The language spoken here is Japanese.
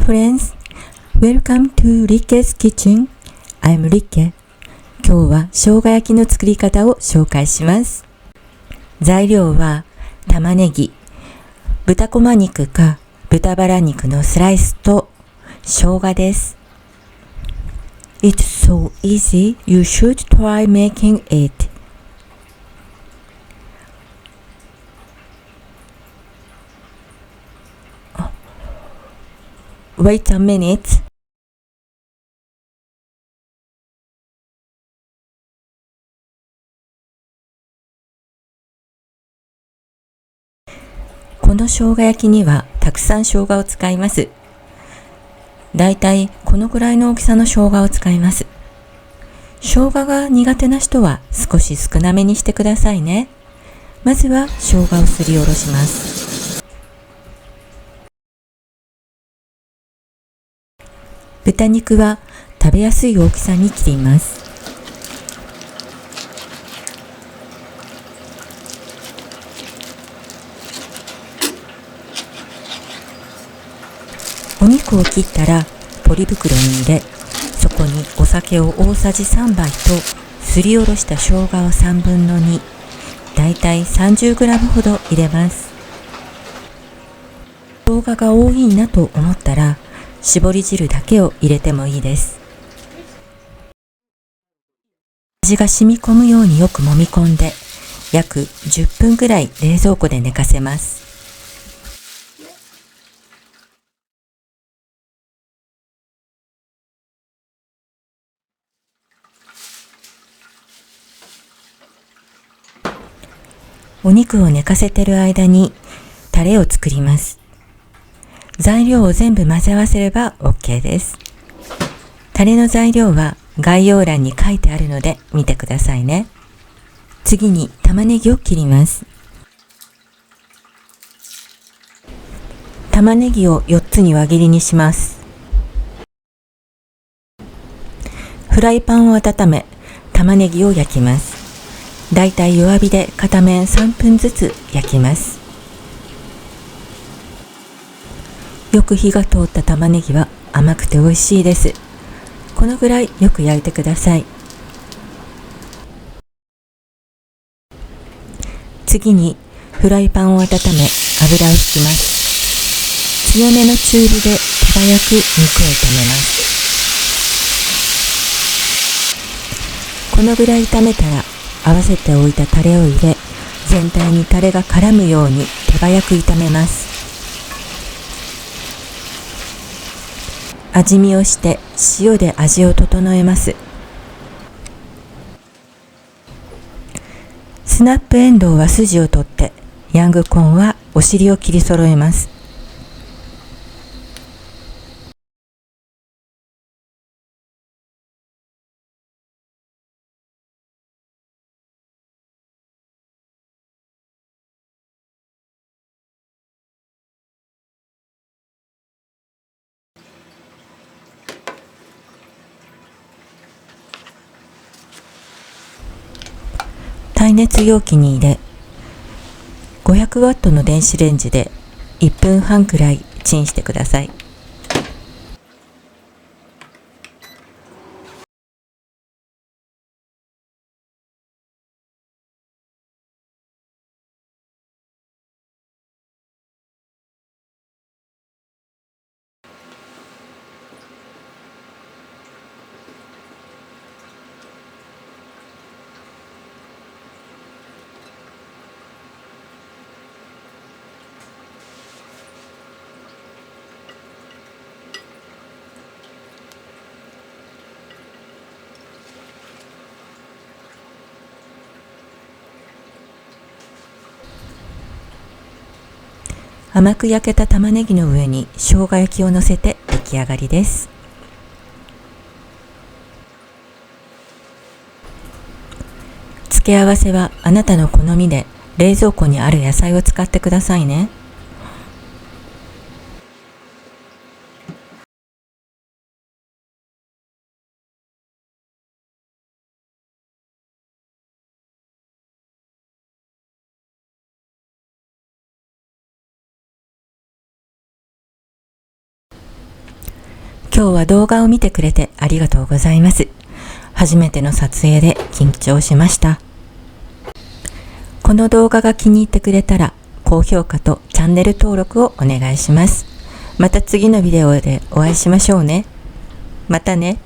friends, welcome to Ricke's Kitchen. I'm Ricke. 今日は生姜焼きの作り方を紹介します。材料は玉ねぎ、豚こま肉か豚バラ肉のスライスと生姜です。It's so easy, you should try making it. Wait a minute. この生姜焼きにはたくさん生姜を使います。だいたいこのくらいの大きさの生姜を使います。生姜が苦手な人は少し少なめにしてくださいね。まずは生姜をすりおろします。豚肉は食べやすい大きさに切ります。お肉を切ったらポリ袋に入れ、そこにお酒を大さじ3杯とすりおろした生姜を3分の2、だいたい 30g ほど入れます。生姜が多いなと思ったら絞り汁だけを入れてもいいです。味が染み込むようによく揉み込んで約10分くらい冷蔵庫で寝かせます。お肉を寝かせてる間にタレを作ります。材料を全部混ぜ合わせれば OK です。タレの材料は概要欄に書いてあるので見てくださいね。次に玉ねぎを切ります。玉ねぎを4つに輪切りにします。フライパンを温め、玉ねぎを焼きます。だいたい弱火で片面3分ずつ焼きます。よく火が通った玉ねぎは甘くて美味しいです。このぐらいよく焼いてください。次にフライパンを温め油を引きます。強めの中火で手早く肉を炒めます。このぐらい炒めたら合わせておいたタレを入れ、全体にタレが絡むように手早く炒めます。味見をして塩で味を整えます。スナップエンドウは筋を取って、ヤングコーンはお尻を切り揃えます。耐熱容器に入れ、500ワットの電子レンジで1分半くらいチンしてください。甘く焼けた玉ねぎの上に生姜焼きを乗せて出来上がりです。付け合わせはあなたの好みで冷蔵庫にある野菜を使ってくださいね。今日は動画を見てくれてありがとうございます。初めての撮影で緊張しました。この動画が気に入ってくれたら、高評価とチャンネル登録をお願いします。また次のビデオでお会いしましょうね。またね。